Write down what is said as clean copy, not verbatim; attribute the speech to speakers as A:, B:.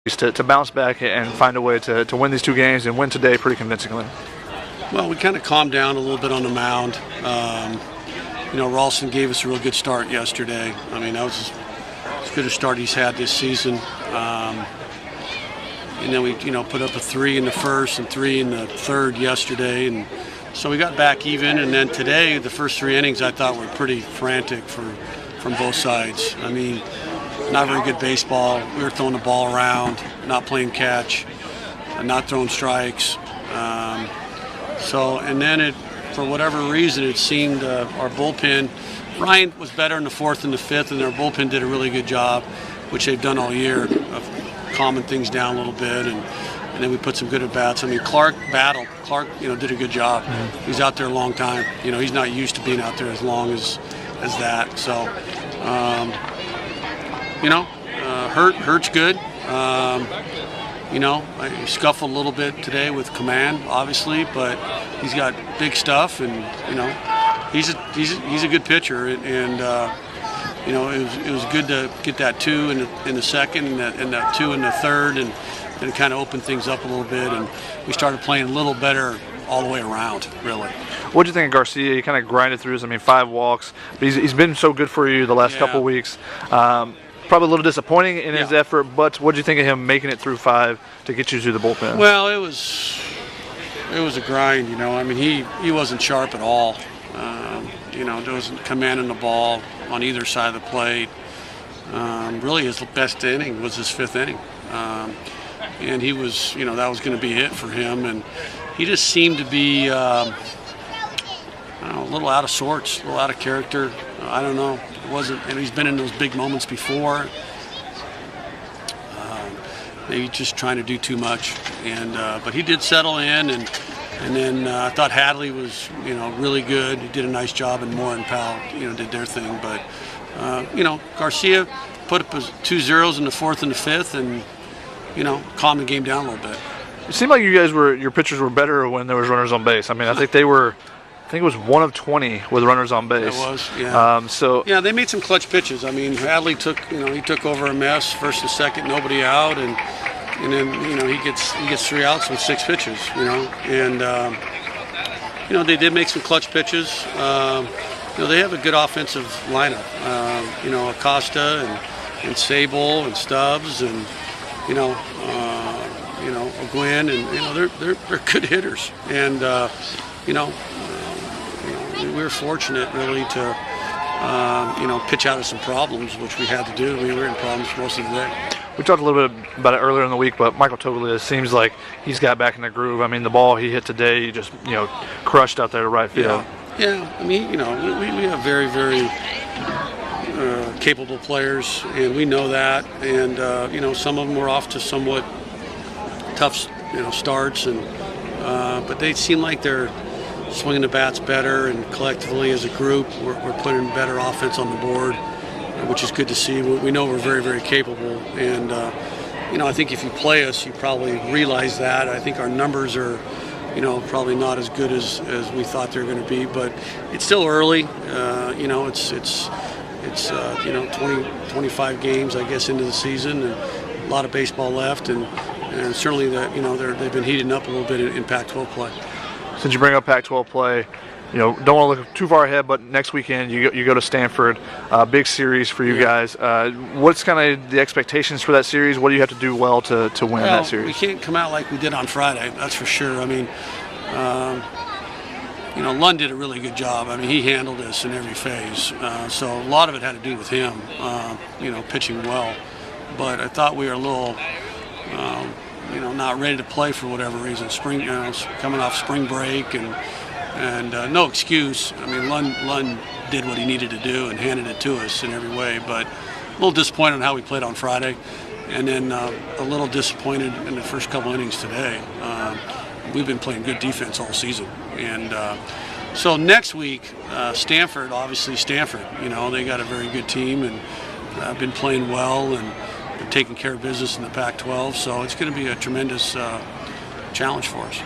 A: to bounce back and find a way to win these 2 games and win today pretty convincingly?
B: Well, we kind of calmed down a little bit on the mound. Ralston gave us a real good start yesterday. I mean, that was as good a start he's had this season. And then we, put up a 3 in the first and 3 in the third yesterday, and so we got back even. And then today, the first 3 innings I thought were pretty frantic from both sides. I mean, not very good baseball. We were throwing the ball around, not playing catch, not throwing strikes. And then for whatever reason, it seemed our bullpen, Ryan was better in the 4th and the 5th, and their bullpen did a really good job, which they've done all year, of calming things down a little bit, and then we put some good at-bats. I mean, Clark did a good job. Mm-hmm. He's out there a long time. He's not used to being out there as long as that. So, Hurt's good. He scuffled a little bit today with command, obviously, but he's got big stuff, and he's a good pitcher, and it was good to get that 2 in the second and that 2 in the third, and it kind of opened things up a little bit, and we started playing a little better all the way around, really.
A: What did you think of Garcia? He kind of grinded through 5 walks, but he's been so good for you the last couple of weeks. Probably a little disappointing in his effort, but what did you think of him making it through 5 to get you to the bullpen?
B: Well, it was a grind, I mean, he wasn't sharp at all. There wasn't commanding the ball on either side of the plate. Really, his best inning was his 5th inning. And he was, that was going to be it for him. And he just seemed to be, a little out of sorts, a little out of character. I don't know. It wasn't, and he's been in those big moments before. Maybe just trying to do too much. But he did settle in, and then I thought Hadley was, really good. He did a nice job, and Moore and Powell, did their thing. But, Garcia put up 2 zeros in the 4th and the 5th, and, calmed the game down a little bit.
A: It seemed like your pitchers were better when there was runners on base. I mean, I think it was 1 of 20 with runners on base.
B: It was, yeah.
A: Yeah,
B: they made some clutch pitches. I mean, Hadley took over a mess, first and second, nobody out, and then he gets 3 outs with 6 pitches. And they did make some clutch pitches. They have a good offensive lineup. Acosta and Sable and Stubbs and O'Gwen, and they're good hitters. And we were fortunate really to pitch out of some problems, which we had to do. We were in problems most of the day.
A: We talked a little bit about it earlier in the week, but Michael Toglia seems like he's got back in the groove. I mean, the ball he hit today, he just crushed out there to right field.
B: Yeah. I mean, we have very, very capable players, and we know that. And some of them were off to somewhat tough, starts, and but they seem like they're swinging the bats better, and collectively as a group, we're putting better offense on the board, which is good to see. We know we're very, very capable, and I think if you play us, you probably realize that. I think our numbers are, probably not as good as we thought they were going to be, but it's still early. It's 25 games, I guess, into the season, and a lot of baseball left, and certainly that they've been heating up a little bit in Pac-12 play.
A: Since you bring up Pac-12 play, don't want to look too far ahead, but next weekend you go to Stanford, big series for you guys. What's kind of the expectations for that series? What do you have to do well to win that series?
B: We can't come out like we did on Friday, that's for sure. I mean, Lund did a really good job. I mean, he handled this in every phase. So a lot of it had to do with him, pitching well. But I thought we were a little, not ready to play for whatever reason. Coming off spring break, and no excuse. I mean, Lund did what he needed to do and handed it to us in every way. But a little disappointed on how we played on Friday, and then a little disappointed in the first couple innings today. We've been playing good defense all season, and so next week, Stanford. Obviously, Stanford. They got a very good team and been playing well and taking care of business in the Pac-12. So it's going to be a tremendous challenge for us.